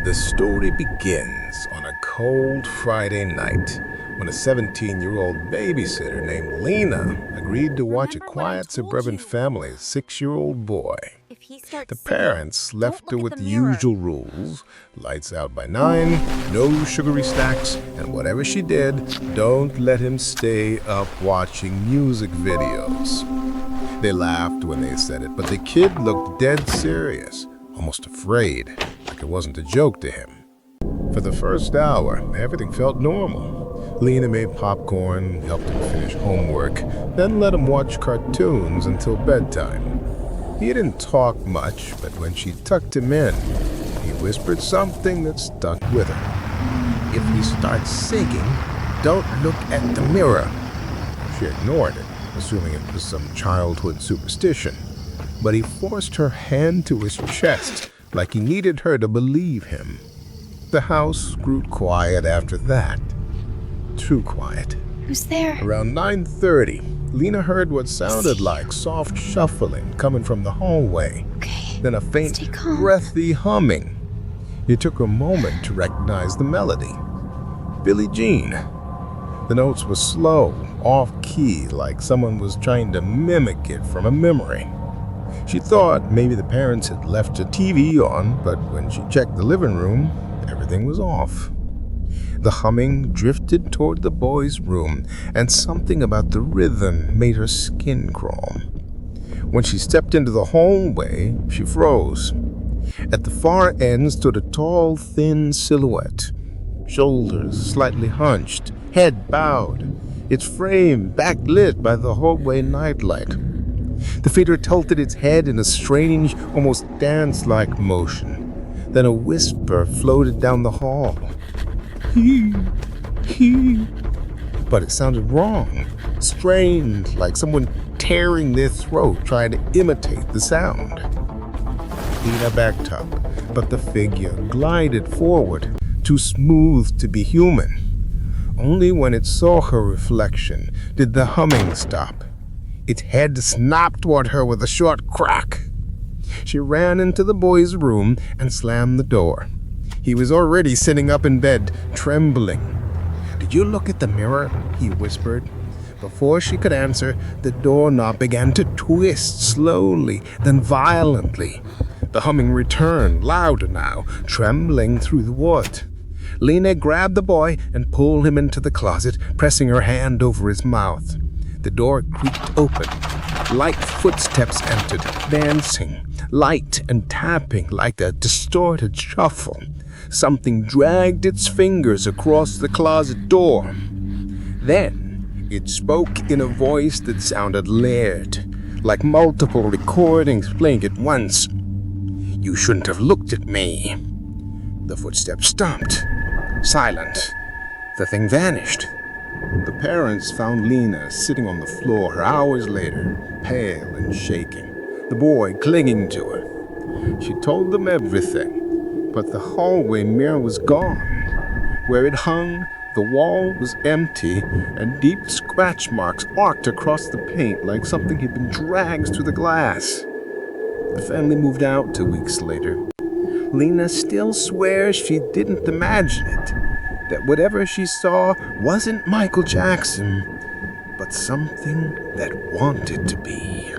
The story begins on a cold Friday night when a 17-year-old babysitter named Lena agreed to watch a quiet suburban family's 6-year-old boy. The parents left her with the usual rules: lights out by 9, no sugary snacks, and whatever she did, don't let him stay up watching music videos. They laughed when they said it, but the kid looked dead serious, almost afraid, like it wasn't a joke to him. For the first hour, everything felt normal. Lena made popcorn, helped him finish homework, then let him watch cartoons until bedtime. He didn't talk much, but when she tucked him in, he whispered something that stuck with her. "If he starts singing, don't look at the mirror." She ignored it, assuming it was some childhood superstition. But he forced her hand to his chest, like he needed her to believe him. The house grew quiet after that. Too quiet. Who's there? Around 9:30, Lena heard what sounded like soft shuffling coming from the hallway, Okay. then a faint, Stay calm. breathy humming. It took a moment to recognize the melody. Billie Jean. The notes were slow, off-key, like someone was trying to mimic it from a memory. She thought maybe the parents had left the TV on, but when she checked the living room, everything was off. The humming drifted toward the boy's room, and something about the rhythm made her skin crawl. When she stepped into the hallway, she froze. At the far end stood a tall, thin silhouette, shoulders slightly hunched, head bowed, its frame backlit by the hallway nightlight. The figure tilted its head in a strange, almost dance-like motion. Then a whisper floated down the hall. "He, he." But it sounded wrong, strained, like someone tearing their throat trying to imitate the sound. Lena backed up, but the figure glided forward, too smooth to be human. Only when it saw her reflection did the humming stop. Its head snapped toward her with a short crack. She ran into the boy's room and slammed the door. He was already sitting up in bed, trembling. "Did you look at the mirror?" he whispered. Before she could answer, the doorknob began to twist slowly, then violently. The humming returned, louder now, trembling through the wood. Lena grabbed the boy and pulled him into the closet, pressing her hand over his mouth. The door creaked open. Light footsteps entered, dancing, light and tapping like a distorted shuffle. Something dragged its fingers across the closet door. Then it spoke in a voice that sounded layered, like multiple recordings playing at once. "You shouldn't have looked at me." The footsteps stopped. Silent. The thing vanished. The parents found Lena sitting on the floor hours later, pale and shaking, the boy clinging to her. She told them everything, but the hallway mirror was gone. Where it hung, the wall was empty, and deep scratch marks arced across the paint like something had been dragged through the glass. The family moved out 2 weeks later. Lena still swears she didn't imagine it, that whatever she saw wasn't Michael Jackson, but something that wanted to be.